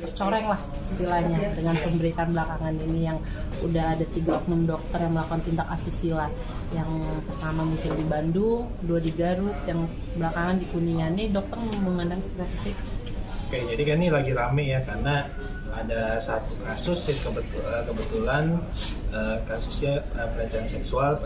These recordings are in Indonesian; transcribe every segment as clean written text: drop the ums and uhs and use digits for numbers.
Tercoreng lah istilahnya dengan pemberitaan belakangan ini yang udah ada 3 oknum dokter yang melakukan tindak asusila. Yang pertama mungkin di Bandung, 2 di Garut, yang belakangan di Kuningan. Nih dokter memandang seperti sih. Oke, jadi kan ini lagi rame ya karena ada satu kasus kebetulan kasusnya pelecehan seksual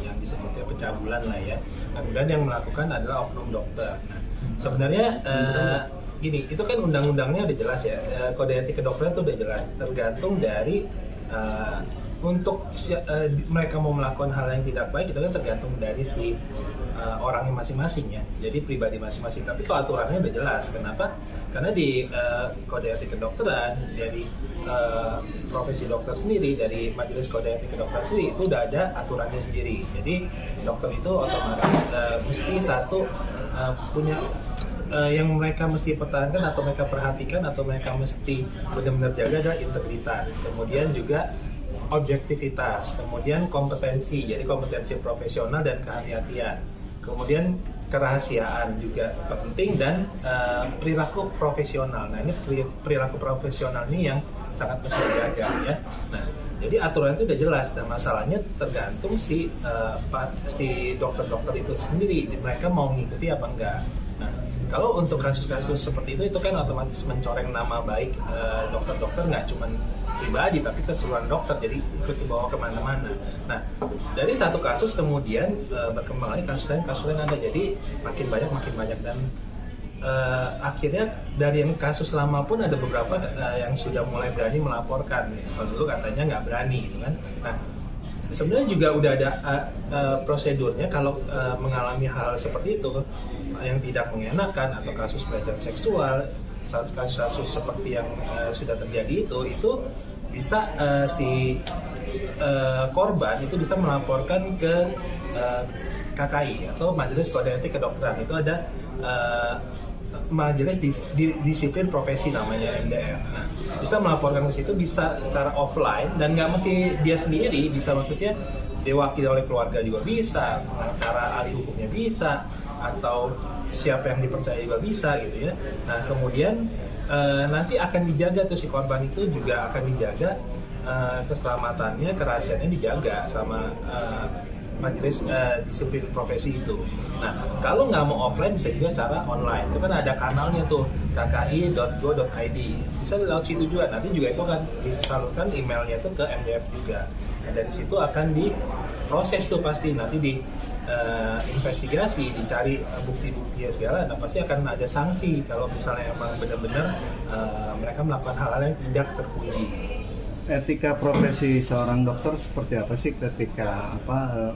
yang disebutnya pencabulan lah ya. Nah, kemudian yang melakukan adalah oknum dokter. Nah, sebenarnya gini, itu kan undang-undangnya udah jelas ya, kode etik kedokteran itu udah jelas, tergantung dari untuk mereka mau melakukan hal yang tidak baik itu kan tergantung dari si orangnya masing-masing ya, jadi pribadi masing-masing. Tapi kalau aturannya udah jelas, kenapa? Karena di kode etik kedokteran dari profesi dokter sendiri, dari majelis kode etik kedokteran sendiri itu udah ada aturannya sendiri. Jadi dokter itu otomatis mesti satu punya yang mereka mesti pertahankan atau mereka perhatikan atau mereka mesti benar-benar jaga adalah integritas, kemudian juga objektivitas, kemudian kompetensi, jadi kompetensi profesional dan kehati-hatian, kemudian kerahasiaan juga penting, dan perilaku profesional. Nah, ini perilaku profesional ini yang sangat mesti dijaga ya. Nah, jadi aturan itu udah jelas, dan masalahnya tergantung si dokter-dokter itu sendiri, mereka mau mengikuti apa enggak. Nah, kalau untuk kasus-kasus seperti itu kan otomatis mencoreng nama baik dokter-dokter, nggak cuma pribadi tapi keseluruhan dokter, jadi ikut dibawa kemana-mana. Nah, dari satu kasus kemudian berkembang lagi kasus lain ada, jadi makin banyak dan akhirnya dari yang kasus lama pun ada beberapa yang sudah mulai berani melaporkan. Kalau dulu katanya nggak berani gitu kan. Nah, sebenarnya juga udah ada prosedurnya kalau mengalami hal seperti itu yang tidak mengenakan atau kasus pelecehan seksual, kasus-kasus seperti yang sudah terjadi itu bisa si korban itu bisa melaporkan ke KKI atau Majelis Kode Etik Kedokteran. Itu ada Majelis Disiplin Profesi namanya, MDF. Nah, bisa melaporkan ke situ, bisa secara offline dan nggak mesti dia sendiri, bisa maksudnya diwakili oleh keluarga juga bisa, cara ahli hukumnya bisa, atau siapa yang dipercaya juga bisa gitu ya. Nah, kemudian nanti akan dijaga tuh si korban itu juga akan dijaga keselamatannya, kerahasiaannya dijaga sama majelis disiplin profesi itu. Nah, kalau nggak mau offline bisa juga secara online. Itu kan ada kanalnya tuh, kki.go.id. Bisa lewat situ juga. Nanti juga itu akan disalurkan emailnya tuh ke MDF juga. Dan dari situ akan diproses tuh pasti. Nanti di investigasi, dicari bukti-bukti segala. Nah, pasti akan ada sanksi kalau misalnya emang benar-benar mereka melakukan hal-hal yang tidak terpuji. Etika profesi seorang dokter seperti apa sih ketika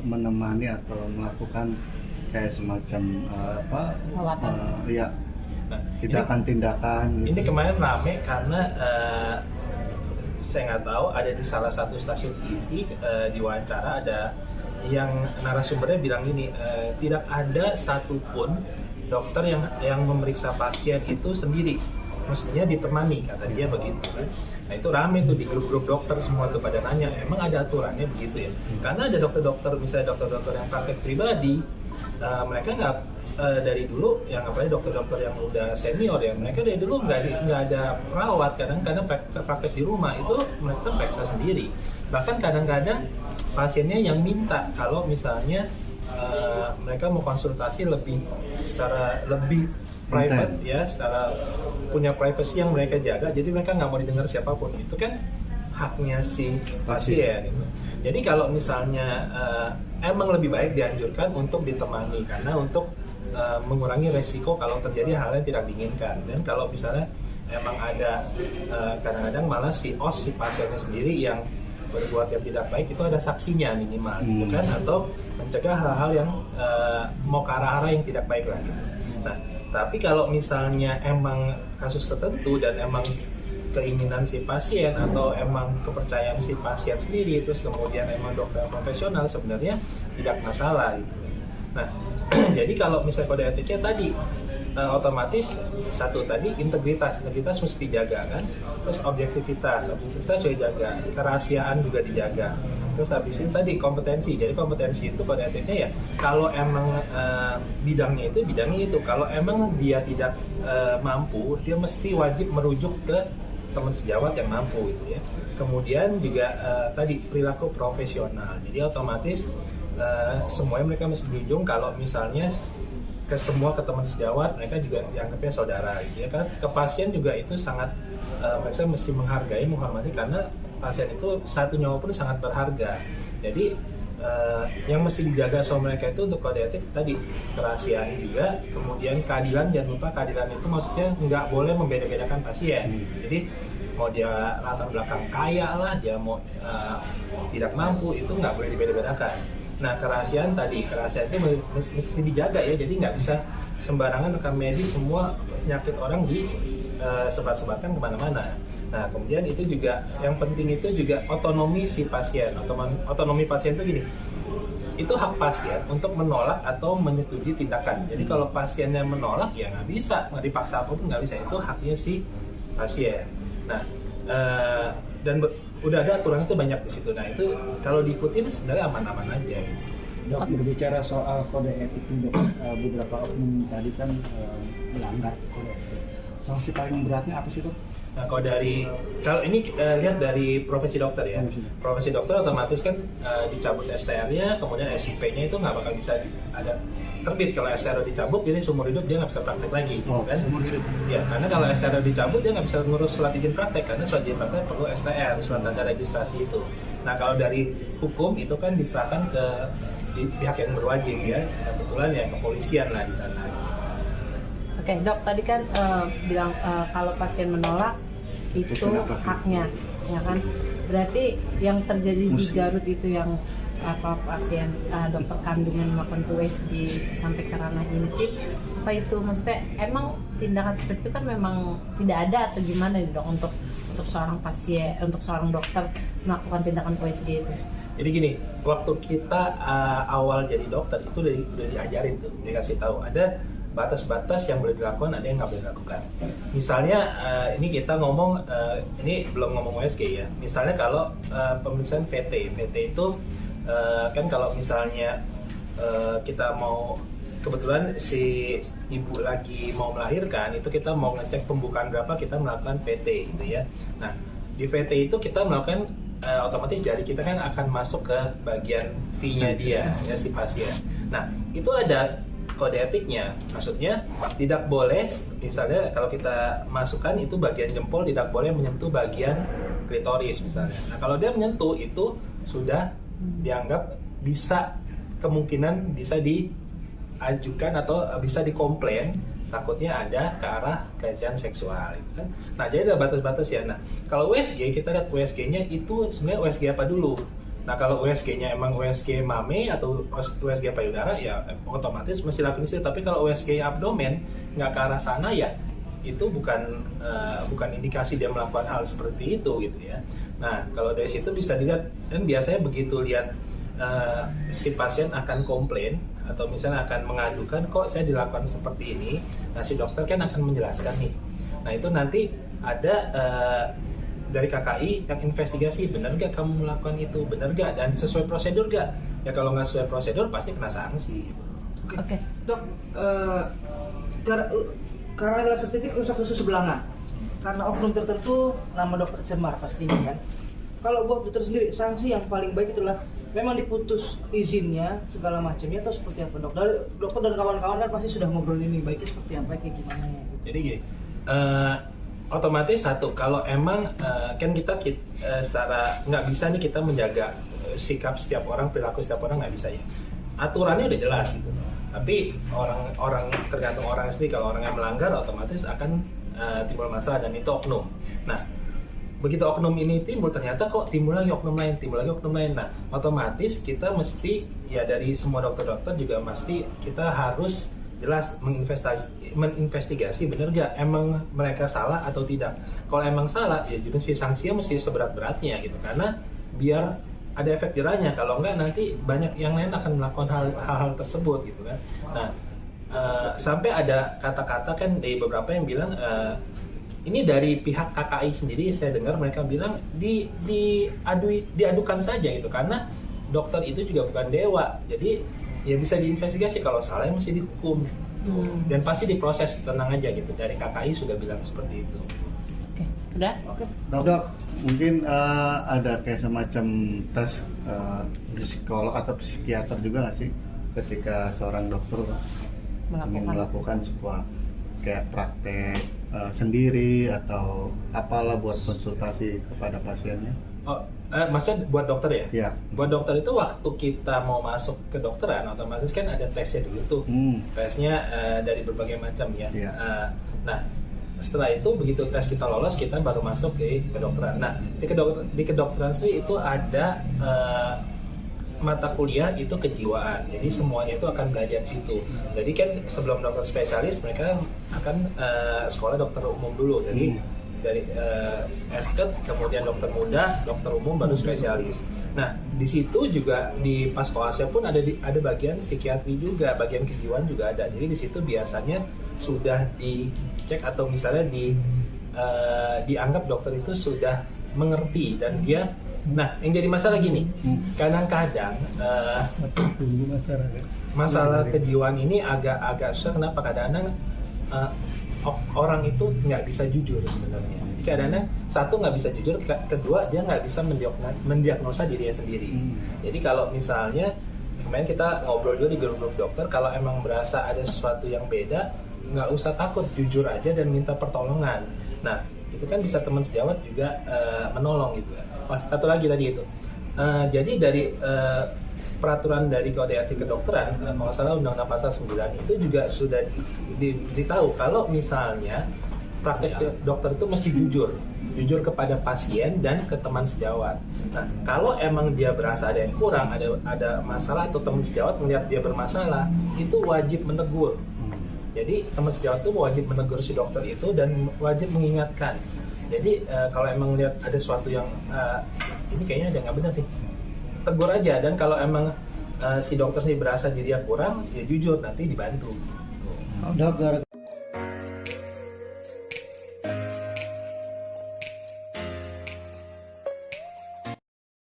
menemani atau melakukan kayak semacam ya tindakan-tindakan? Ini kemarin rame karena saya nggak tahu, ada di salah satu stasiun TV diwawancara ada yang narasumbernya bilang gini, tidak ada satupun dokter yang memeriksa pasien itu sendiri, mestinya ditemani, kata dia begitu kan. Nah, itu rame tuh di grup-grup dokter, semua tuh pada nanya, emang ada aturannya begitu ya? Karena ada dokter-dokter, misalnya dokter-dokter yang praktek pribadi, mereka nggak dari dulu, yang apalagi dokter-dokter yang udah senior ya, mereka dari dulu nggak ada perawat, kadang-kadang praktek di rumah itu mereka periksa sendiri. Bahkan kadang-kadang pasiennya yang minta kalau misalnya mereka mau konsultasi secara lebih private ya, secara punya privacy yang mereka jaga, jadi mereka nggak mau didengar siapapun. Itu kan haknya si pasien. Jadi kalau misalnya emang lebih baik dianjurkan untuk ditemani, karena untuk mengurangi resiko kalau terjadi hal yang tidak diinginkan. Dan kalau misalnya emang ada kadang-kadang malah si pasiennya sendiri yang berbuat yang tidak baik, itu ada saksinya minimal gitu kan, atau mencegah hal-hal yang mau ke arah-arah yang tidak baik lah gitu. Nah, tapi kalau misalnya emang kasus tertentu dan emang keinginan si pasien atau emang kepercayaan si pasien sendiri, terus kemudian emang dokter profesional, sebenarnya tidak masalah gitu. Nah, jadi kalau misalnya kode etiknya tadi otomatis satu tadi integritas mesti dijaga kan, terus objektivitas juga jaga, kerahasiaan juga dijaga, terus habis itu tadi kompetensi. Jadi kompetensi itu kode etiknya ya kalau emang bidangnya itu, kalau emang dia tidak mampu, dia mesti wajib merujuk ke teman sejawat yang mampu gitu ya. Kemudian juga tadi perilaku profesional. Jadi otomatis semuanya mereka mesti berujung kalau misalnya ke teman sejawat mereka juga dianggapnya saudara gitu ya kan. Ke pasien juga itu sangat mereka mesti menghormati karena pasien itu satu nyawa pun sangat berharga. Jadi yang mesti dijaga sama mereka itu untuk kode etik tadi kerahasiaan juga, kemudian keadilan. Jangan lupa keadilan itu maksudnya nggak boleh membeda-bedakan pasien. Jadi mau dia latar belakang kaya lah, dia mau tidak mampu, itu nggak boleh dibeda-bedakan. Nah kerahasiaan itu mesti dijaga ya, jadi nggak bisa sembarangan rekam medis semua penyakit orang disebar-sebarkan kemana-mana. Nah kemudian itu juga yang penting itu juga otonomi si pasien. Otonomi pasien itu gini, itu hak pasien untuk menolak atau menyetujui tindakan. Jadi kalau pasiennya menolak ya nggak bisa, nggak dipaksa apapun nggak bisa, itu haknya si pasien. Nah dan udah ada aturan itu banyak di situ. Nah itu kalau diikutin sebenarnya aman-aman aja. Dok, berbicara soal kode etik nih dok, beberapa oknum tadi kan melanggar kode etik. Sanksi paling beratnya apa sih dok? Nah kalau ini lihat dari profesi dokter ya, profesi dokter otomatis kan dicabut STR-nya, kemudian SIP-nya itu nggak bakal bisa ada terbit. Kalau STR dicabut, jadi seumur hidup dia nggak bisa praktek lagi, kan? Seumur hidup. Ya, karena kalau STR dicabut dia nggak bisa ngurus surat izin praktek, karena surat izin praktek perlu STR, surat tanda registrasi itu. Nah kalau dari hukum itu kan diserahkan ke pihak yang berwajib ya, kebetulan ya kepolisian lah di sana. Oke, dok, tadi kan bilang kalau pasien menolak itu haknya, ya kan? Berarti yang terjadi di Garut itu yang pasien dokter kandungan melakukan USG sampai ke ranah intip, apa itu maksudnya emang tindakan seperti itu kan memang tidak ada atau gimana nih dok untuk seorang pasien, untuk seorang dokter melakukan tindakan USG itu? Jadi gini, waktu kita awal jadi dokter itu udah diajarin tuh, dikasih tahu ada batas-batas yang boleh dilakukan, ada yang nggak boleh dilakukan. Misalnya ini kita ngomong, ini belum ngomong USG ya. Misalnya kalau pemeriksaan VT itu kan kalau misalnya kita mau, kebetulan si ibu lagi mau melahirkan, itu kita mau ngecek pembukaan berapa, kita melakukan VT gitu ya. Nah di VT itu kita melakukan otomatis jari kita kan akan masuk ke bagian V-nya dia ya si pasien. Nah itu ada kode etiknya, maksudnya tidak boleh, misalnya kalau kita masukkan itu bagian jempol tidak boleh menyentuh bagian klitoris misalnya. Nah kalau dia menyentuh itu sudah dianggap bisa, kemungkinan bisa diajukan atau bisa dikomplain, takutnya ada ke arah pelecehan seksual gitu kan. Nah jadi ada batas-batas ya. Nah kalau USG kita lihat USG-nya itu sebenarnya USG apa dulu. Nah kalau USG-nya emang USG mame atau USG payudara ya otomatis mesti lakukan itu. Tapi kalau USG abdomen nggak ke arah sana ya itu bukan indikasi dia melakukan hal seperti itu gitu ya. Nah kalau dari situ bisa dilihat, dan biasanya begitu lihat si pasien akan komplain atau misalnya akan mengadukan kok saya dilakukan seperti ini. Nah si dokter kan akan menjelaskan nih. Nah itu nanti ada dari KKI yang investigasi, benar gak kamu melakukan itu, benar gak, dan sesuai prosedur gak? Ya kalau nggak sesuai prosedur pasti kena sanksi. Oke. Dok, karena adalah titik rusak susu sebelanga, karena oknum tertentu nama dokter cemar pastinya kan. Kalau buat dokter sendiri, sanksi yang paling baik itulah memang diputus izinnya segala macamnya atau seperti apa dok? Dari dokter dan kawan-kawan kan pasti sudah ngobrol ini baiknya seperti apa, kayak gimana ya? Jadi gini. Otomatis satu, kalau emang kan kita secara nggak bisa nih kita menjaga sikap setiap orang, perilaku setiap orang nggak bisa ya. Aturannya udah jelas gitu. Tapi orang tergantung orang sendiri. Kalau orang yang melanggar otomatis akan timbul masalah, dan itu oknum. Nah begitu oknum ini timbul, ternyata kok timbul lagi oknum lain. Nah otomatis kita mesti ya dari semua dokter-dokter juga mesti kita harus jelas menginvestigasi benar gak emang mereka salah atau tidak. Kalau emang salah ya juga si sanksinya mesti seberat-beratnya gitu, karena biar ada efek jerahnya. Kalau enggak nanti banyak yang lain akan melakukan hal-hal tersebut gitu kan. Nah sampai ada kata-kata kan dari beberapa yang bilang ini dari pihak KKI sendiri, saya dengar mereka bilang diadukan saja gitu, karena dokter itu juga bukan dewa, jadi ya bisa diinvestigasi, kalau salah ya mesti dihukum dan pasti diproses, tenang aja gitu. Dari KKI sudah bilang seperti itu. Oke, udah? Oke. Dok, mungkin ada kayak semacam tes psikolog atau psikiater juga nggak sih ketika seorang dokter ingin melakukan sebuah kayak praktek sendiri atau apalah buat konsultasi kepada pasiennya? Oh, maksudnya buat dokter ya? Ya. Buat dokter itu waktu kita mau masuk ke dokteran, otomatis kan ada tesnya dulu tuh. Tesnya dari berbagai macam ya. Iya. Nah, setelah itu begitu tes kita lolos, kita baru masuk ke kedokteran. Nah, di kedokteran sendiri itu ada mata kuliah itu kejiwaan. Jadi semuanya itu akan belajar di situ. Jadi kan sebelum dokter spesialis mereka akan sekolah dokter umum dulu. Jadi dari esket, kemudian dokter muda, dokter umum, baru spesialis. Nah, di situ juga di pas koasnya pun ada bagian psikiatri juga, bagian kejiwaan juga ada. Jadi di situ biasanya sudah dicek atau misalnya dianggap dokter itu sudah mengerti dan dia. Nah, yang jadi masalah gini, kadang-kadang masalah kejiwaan ini agak susah. Kenapa? Kadang-kadang orang itu nggak bisa jujur sebenarnya. Jadi kadang-kadang satu nggak bisa jujur, kedua dia nggak bisa mendiagnosa dirinya sendiri. Jadi kalau misalnya kemarin kita ngobrol juga di grup-grup dokter, kalau emang berasa ada sesuatu yang beda, nggak usah takut, jujur aja dan minta pertolongan. Nah, itu kan bisa teman sejawat juga menolong gitu ya. Satu lagi tadi itu, jadi dari peraturan dari kode etik kedokteran, kalau salah undang-undang pasal 9 itu juga sudah diberitahu kalau misalnya praktek dokter itu mesti jujur kepada pasien dan ke teman sejawat. Nah, kalau emang dia berasa ada yang kurang, ada masalah atau teman sejawat melihat dia bermasalah, itu wajib menegur. Jadi teman sejawat itu wajib menegur si dokter itu dan wajib mengingatkan. Jadi kalau emang lihat ada sesuatu yang ini kayaknya ada nggak benar nih, tegur aja. Dan kalau emang si dokter sendiri berasa dirinya kurang, ya jujur, nanti dibantu. Dok,